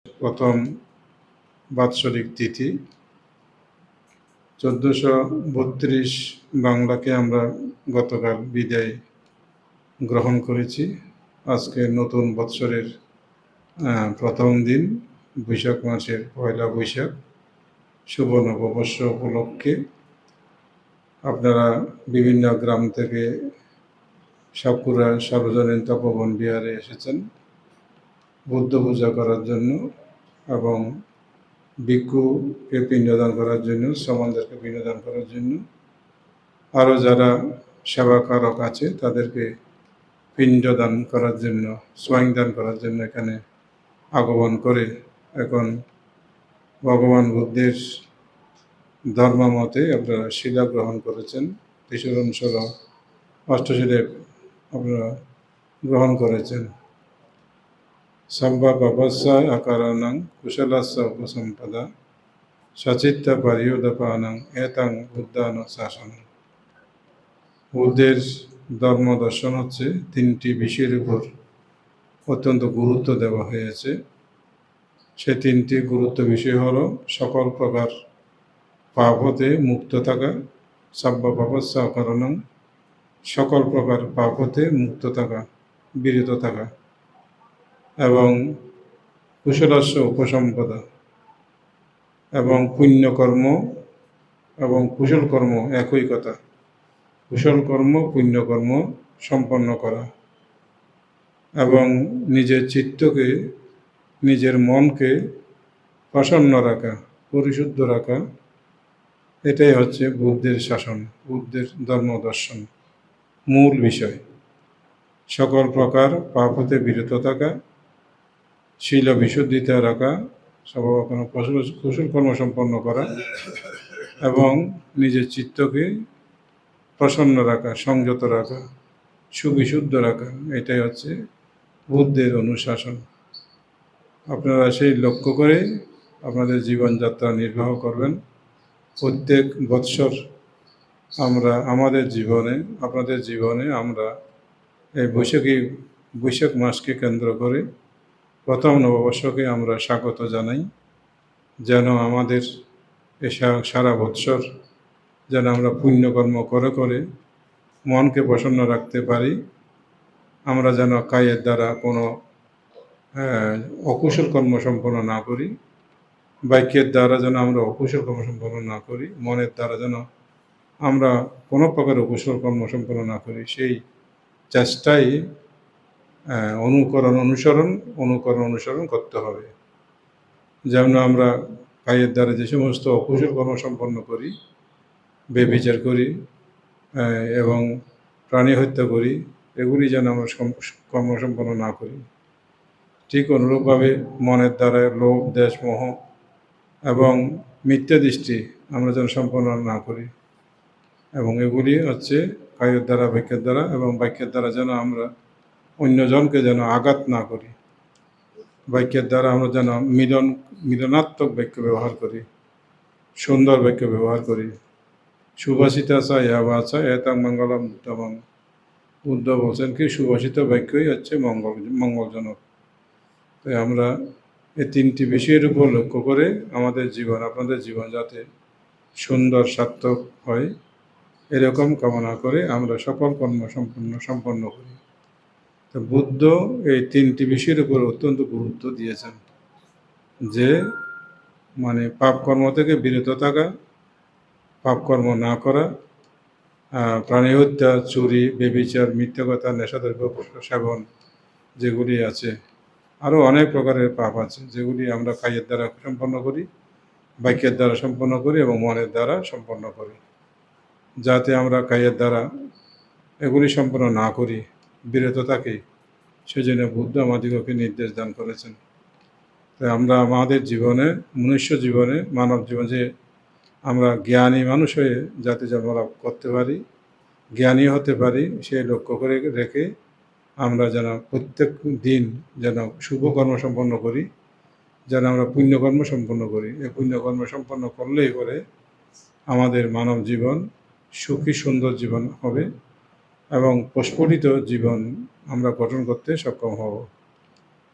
প্রথম বাৎসরিক তিথি ১৪৩২ বাংলাকে আমরা গতকাল বিদায় গ্রহণ করেছি। আজকে নতুন বৎসরের প্রথম দিন, বৈশাখ মাসের পয়লা বৈশাখ, শুভ নববর্ষ উপলক্ষে আপনারা বিভিন্ন গ্রাম থেকে সাকুরা সার্বজনীন তপবন বিহারে এসেছেন বুদ্ধ পূজা করার জন্য এবং ভিক্ষুকে পিণ্ডদান করার জন্য, সমানদেরকে পিণ্ডদান করার জন্য। আরও যারা সেবাকারক আছে তাদেরকে পিণ্ডদান করার জন্য, সোয়াইং দান করার জন্য এখানে আগমন করে এখন ভগবান বুদ্ধের ধর্মমতে আপনারা শিলা গ্রহণ করেছেন। ত্রিশূলঞ্চল অষ্টশিলে আপনারা গ্রহণ করেছেন। সম্ভা পাপস্য আকারানাং কুশলাস্য উপসম্পদা সচিত্ত পরিয়োদাপানাং এতাং বুদ্ধানুশাসনং। বুদ্ধের ধর্ম দর্শন হচ্ছে তিনটি বিষয়ের উপর অত্যন্ত গুরুত্ব দেওয়া হয়েছে। সে তিনটি গুরুত্ব বিষয় হল সকল প্রকার পাপ হতে মুক্ত থাকা, সব্য পাপস্য অকারণং, সকল প্রকার পাপ হতে মুক্ত থাকা, বিরত থাকা, এবং কুশলস্য উপসম্পদা, এবং পুণ্যকর্ম এবং কুশল কর্ম একই কথা। কুশল কর্ম পুণ্যকর্ম সম্পন্ন করা এবং নিজের চিত্তকে, নিজের মনকে প্রসন্ন রাখা, পরিশুদ্ধ রাখা, এটাই হচ্ছে বুদ্ধের শাসন, বুদ্ধের ধর্ম দর্শন মূল বিষয়। সকল প্রকার পাপ হতে বিরত থাকা, শীল বিশুদ্ধিতা রাখা, কুশল কর্ম সম্পন্ন করা এবং নিজের চিত্তকে প্রসন্ন রাখা, সংযত রাখা, সুবিশুদ্ধ রাখা, এটাই হচ্ছে বুদ্ধের অনুশাসন। আপনারা সেই লক্ষ্য করে আপনাদের জীবনযাত্রা নির্বাহ করবেন। প্রত্যেক বৎসর আমরা আমাদের জীবনে, আপনাদের জীবনে আমরা এই বৈশাখ মাসকে কেন্দ্র করে প্রথম নববর্ষকে আমরা স্বাগত জানাই। যেন আমাদের সারা বৎসর যেন আমরা পুণ্যকর্ম করে করে মনকে প্রসন্ন রাখতে পারি। আমরা যেন কায়ের দ্বারা কোনো অকুশল কর্ম সম্পন্ন না করি, বাক্যের দ্বারা যেন আমরা অকুশল কর্ম সম্পন্ন না করি, মনের দ্বারা যেন আমরা কোনো প্রকার অকুশল কর্ম সম্পন্ন না করি। সেই চেষ্টাই অনুসরণ করতে হবে। যেমন আমরা কায়ের দ্বারা যে সমস্ত অকুশল কর্ম সম্পন্ন করি, ব্যভিচার করি এবং প্রাণী হত্যা করি, এগুলি যেন আমরা কর্ম সম্পন্ন না করি। ঠিক অনুরূপভাবে মনের দ্বারা লোভ, দেশ, মোহ এবং মিথ্যা দৃষ্টি আমরা যেন সম্পন্ন না করি। এবং এগুলি হচ্ছে কায়ের দ্বারা, বাক্যের দ্বারা, এবং বাক্যের দ্বারা যেন আমরা অন্যজনকে যেন আঘাত না করি। বাক্যের দ্বারা আমরা যেন মিলনাত্মক বাক্য ব্যবহার করি, সুন্দর বাক্য ব্যবহার করি। সুভাষিতাসা ইয়াবাচা এতাং মঙ্গলম উত্তমং। বুদ্ধ বলছেন কি সুভাষিত বাক্যই হচ্ছে মঙ্গলজনক। তাই আমরা এই তিনটি বিষয়ের উপর লক্ষ্য করে আমাদের জীবন, আপনাদের জীবন যাতে সুন্দর সার্থক হয় এরকম কামনা করে আমরা সকল কর্ম সম্পন্ন করি। তো বুদ্ধ এই তিনটি বিষয়ের উপর অত্যন্ত গুরুত্ব দিয়েছেন, যে মানে পাপ কর্ম থেকে বিরত থাকা, পাপ কর্ম না করা, প্রাণী হত্যা, চুরি, ব্যভিচার, মিথ্যা কথা, নেশাদ্রব্য সেবন যেগুলি আছে, আরও অনেক প্রকারের পাপ আছে যেগুলি আমরা কায়ের দ্বারা সম্পন্ন করি, বাক্যের দ্বারা সম্পন্ন করি এবং মনের দ্বারা সম্পন্ন করি। যাতে আমরা কায়ের দ্বারা এগুলি সম্পন্ন না করি, বিরত থাকি, সেজন্য বুদ্ধ আমাদিগকে নির্দেশ দান করেছেন। তাই আমরা আমাদের জীবনে, মনুষ্য জীবনে, মানব জীবনে যে আমরা জ্ঞানী মানুষ হয়ে যাতে জন্মলাভ করতে পারি, জ্ঞানী হতে পারি, সেই লক্ষ্য করে রেখে আমরা যেন প্রত্যেক দিন যেন শুভ কর্ম সম্পন্ন করি, যেন আমরা পুণ্যকর্ম সম্পন্ন করি। এই পুণ্যকর্ম সম্পন্ন করলেই পরে আমাদের মানব জীবন সুখী সুন্দর জীবন হবে এবং প্রস্ফুটিত জীবন আমরা গঠন করতে সক্ষম হব।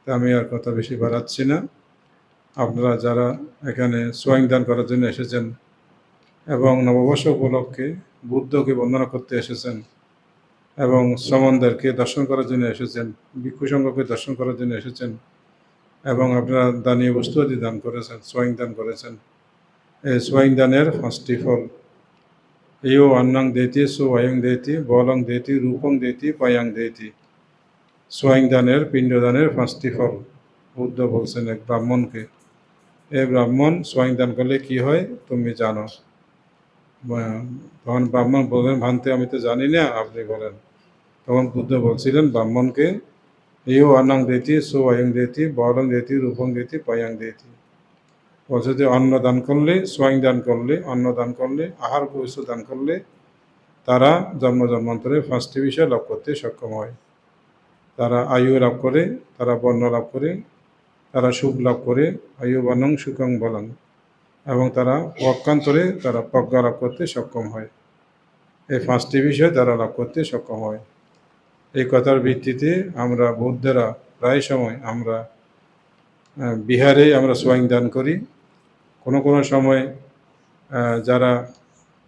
তা আমি আর কথা বেশি বাড়াচ্ছি না। আপনারা যারা এখানে সোয়াইং দান করার জন্য এসেছেন এবং নববর্ষ উপলক্ষে বুদ্ধকে বন্দনা করতে এসেছেন এবং শ্রমণদেরকে দর্শন করার জন্য এসেছেন, ভিক্ষু সংঘকে দর্শন করার জন্য এসেছেন এবং আপনারা দানীয় বস্তু আদি দান করেছেন, সোয়াইং দান করেছেন। এই সোয়াইং দানের 5টি ফল, এও অন্নাং দেতি, সোয়াইং দেতি, বলং দেতি, রূপং দেতি, পায়াং দেতি। সোয়াইং দানের, পিণ্ডদানের 5টি ফল বুদ্ধ বলছেন এক ব্রাহ্মণকে। এই ব্রাহ্মণ সোয়াইং দান করলে কি হয় তুমি জানো। তখন ব্রাহ্মণ বললেন, ভান্তে আমি তো জানি না, আপনি বলেন। তখন বুদ্ধ বলছিলেন ব্রাহ্মণকে, এও অন্নাং দেতি, সোয়াইং দেতি, বলং দেতি, রূপং দেতি, পায়াং দেতি। বলছে যে অন্ন দান করলে, সোয়াইং দান করলে, অন্ন দান করলে, আহার বস্তু দান করলে তারা জন্ম জন্মান্তরে 5টি বিষয় লাভ করতে সক্ষম হয়। তারা আয়ু লাভ করে, তারা বর্ণ লাভ করে, তারা সুখ লাভ করে, আয়ু বর্ণং সুখং বলং, এবং তারা পক্ষান্তরে তারা প্রজ্ঞা লাভ করতে সক্ষম হয়। এই 5টি বিষয় তারা লাভ করতে সক্ষম হয়। এই কথার ভিত্তিতে আমরা বৌদ্ধরা প্রায় সময় আমরা বিহারে আমরা সোয়াইং দান করি। কোনো কোনো সময় যারা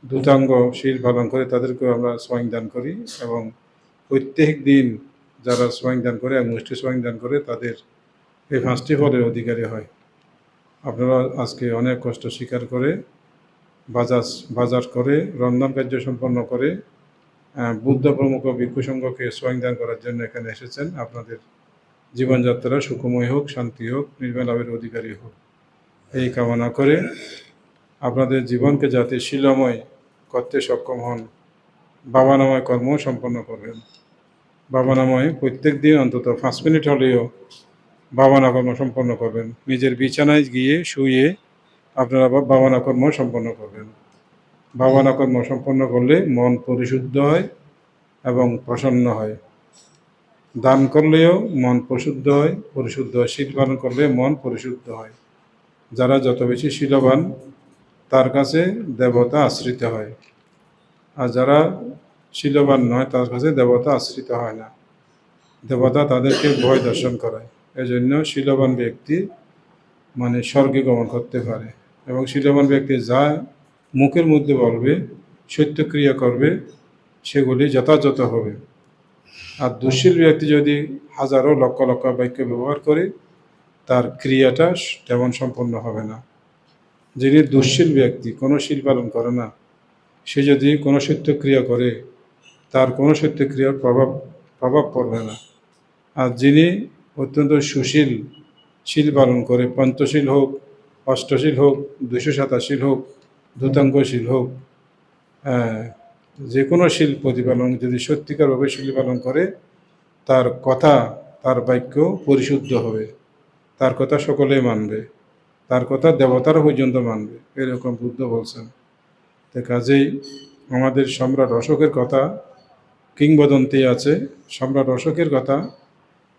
দূতাঙ্গ শীল পালন করে তাদেরকেও আমরা সোয়াইং দান করি এবং প্রত্যেক দিন যারা সোয়াইং দান করে এবং মুষ্টি সোয়াইং দান করে তাদের এই 5টি ফলের অধিকারী হয়। আপনারা আজকে অনেক কষ্ট স্বীকার করে বাজার করে রন্ধন কার্য সম্পন্ন করে বুদ্ধ প্রমুখ ভিক্ষু সংঘকে সোয়াইং দান করার জন্য এখানে এসেছেন। আপনাদের জীবনযাত্রা সুখময় হোক, শান্তি হোক, নির্মল লাভের অধিকারী হোক, এই কামনা করে আপনাদের জীবনকে যাতে শীলময় করতে সক্ষম হন, ভাবনাময় কর্ম সম্পন্ন করবেন। ভাবনাময় প্রত্যেক দিন অন্তত 5 মিনিট হলেও ভাবনা কর্ম সম্পন্ন করবেন। নিজের বিছানায় গিয়ে শুয়ে আপনারা ভাবনা কর্ম সম্পন্ন করবেন। ভাবনা কর্ম সম্পন্ন করলে মন পরিশুদ্ধ হয় এবং প্রসন্ন হয়। দান করলেও মন পরিশুদ্ধ হয়, শীল পালন করলে মন পরিশুদ্ধ হয়। যারা যত বেশি শীলবান তার কাছে দেবতা আশ্রিত হয়, আর যারা শীলবান নয় তার কাছে দেবতা আশ্রিত হয় না। দেবতা তাদেরকে ভয় দর্শন করায়। এজন্য শীলবান ব্যক্তি স্বর্গে গমন করতে পারে এবং শীলবান ব্যক্তি যা মুখের মধ্যে বলবে, সত্যক্রিয়া করবে, সেগুলি যথাযথ হবে। আর দুঃশীল ব্যক্তি যদি হাজারো লক্ষ লক্ষ বাক্য ব্যবহার করে তার ক্রিয়াটা তেমন সম্পন্ন হবে না। যিনি দুঃশীল ব্যক্তি, কোনো শীল পালন করে না, সে যদি কোনো সত্যক্রিয়া করে তার কোনো সত্যক্রিয়ার প্রভাব পড়বে না। আর যিনি অত্যন্ত সুশীল, শীল পালন করে, পঞ্চশীল হোক, অষ্টশীল হোক, 287 হোক, ধূতাঙ্গশীল হোক, যে কোনো শীল প্রতিপালন যদি সত্যিকারভাবে শীল পালন করে তার কথা, তার বাক্য পরিশুদ্ধ হবে, তার কথা সকলেই মানবে, তার কথা দেবতারা পর্যন্ত মানবে, এরকম বুদ্ধ বলছেন। তো কাজেই আমাদের সম্রাট অশোকের কথা কিংবদন্তি আছে, সম্রাট অশোকের কথা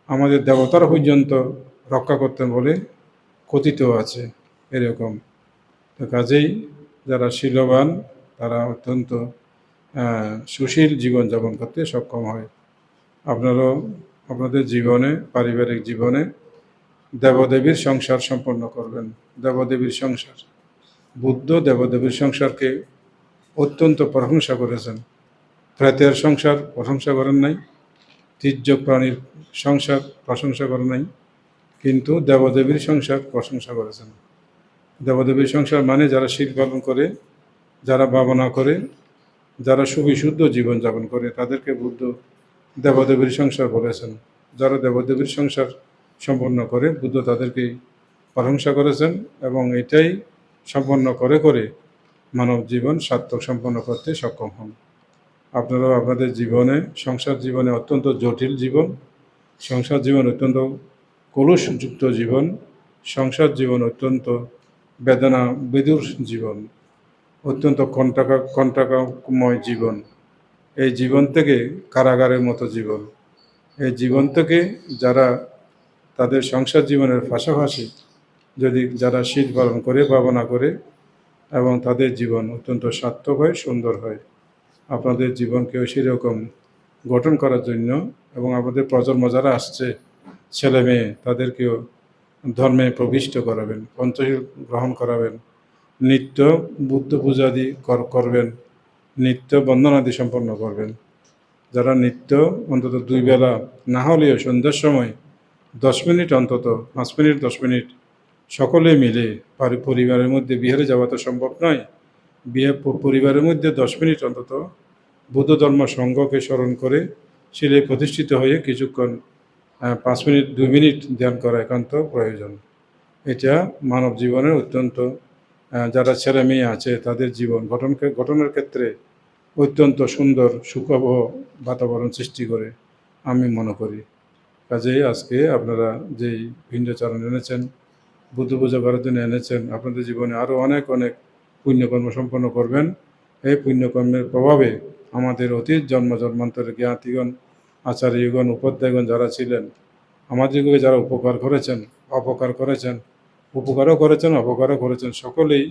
আমাদের দেবতারা পর্যন্ত রক্ষা করতেন বলে কথিত আছে এরকম। তো কাজেই যারা শীলবান তারা অত্যন্ত সুশীল জীবনযাপন করতে সক্ষম হয়। আপনারাও আপনাদের জীবনে, পারিবারিক জীবনে দেবদেবীর সংসার সম্পন্ন করবেন। দেবদেবীর সংসার, বুদ্ধ দেবদেবীর সংসারকে অত্যন্ত প্রশংসা করেছেন। প্রেতের সংসার প্রশংসা করেন নাই, তির্যক প্রাণীর সংসার প্রশংসা করেন নাই, কিন্তু দেবদেবীর সংসার প্রশংসা করেছেন। দেবদেবীর সংসার মানে যারা শীল পালন করে, যারা ভাবনা করে, যারা সুবিশুদ্ধ জীবনযাপন করে তাদেরকে বুদ্ধ দেবদেবীর সংসার বলেছেন। যারা দেবদেবীর সংসার সম্পন্ন করে বুদ্ধ তাদেরকে প্রশংসা করেছেন এবং এটাই সম্পন্ন করে করে মানব জীবন সার্থক সম্পন্ন করতে সক্ষম হন। আপনারাও আপনাদের জীবনে, সংসার জীবনে অত্যন্ত জটিল জীবন, সংসার জীবন অত্যন্ত কলুষযুক্ত জীবন, সংসার জীবন অত্যন্ত বেদনা বিদুর জীবন, অত্যন্ত কণ্টকময় জীবন। এই জীবন থেকে কারাগারের মতো জীবন। এই জীবন থেকে যারা তাদের সংসার জীবনের পাশাপাশি যদি যারা শীল পালন করে, ভাবনা করে এবং তাদের জীবন অত্যন্ত সার্থক হয়, সুন্দর হয়, আপনাদের জীবনকেও সেরকম গঠন করার জন্য এবং আমাদের প্রজন্ম যারা আসছে ছেলে মেয়ে তাদেরকেও ধর্মে প্রবিষ্ট করাবেন, পঞ্চশীল গ্রহণ করাবেন, নিত্য বুদ্ধ পূজাদি করবেন, নিত্য বন্দনাদি সম্পন্ন করবেন। যারা নিত্য অন্তত 2 বেলা না হলেও সন্ধ্যার সময় 10 মিনিট অন্তত 5 মিনিট 10 মিনিট সকলে মিলে পরিবারের মধ্যে বিহারে যাওয়া তো সম্ভব নয়, পরিবারের মধ্যে 10 মিনিট অন্তত বুদ্ধ ধর্ম সংঘকে স্মরণ করে শিলে প্রতিষ্ঠিত হয়ে কিছুক্ষণ 5 মিনিট 2 মিনিট ধ্যান করা একান্ত প্রয়োজন। এটা মানব জীবনের অত্যন্ত যারা ছেলে মেয়ে আছে তাদের জীবন গঠনের ক্ষেত্রে অত্যন্ত সুন্দর সুখবহ বাতাবরণ সৃষ্টি করে আমি মনে করি। কাজেই আজকে আপনারা যেই ভিন্নচারণ এনেছেন, বুদ্ধ পূজা করার জন্য এনেছেন, আপনাদের জীবনে আরও অনেক অনেক পুণ্যকর্ম সম্পন্ন করবেন। এই পুণ্যকর্মের প্রভাবে আমাদের অতীত জন্মান্তরের জ্ঞাতিগণ, আচার্যগণ, উপাধ্যায়গণ যারা ছিলেন, আমাদেরকে যারা উপকারও করেছেন, অপকারও করেছেন, সকলেই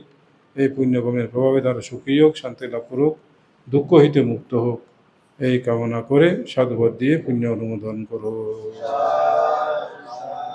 এই পুণ্যকর্মের প্রভাবে তারা সুখী হোক, শান্তি লাভ করুক, দুঃখ হইতে মুক্ত হোক, এই কামনা করে সাধুবাদ দিয়ে পুণ্য অনুমোদন করো।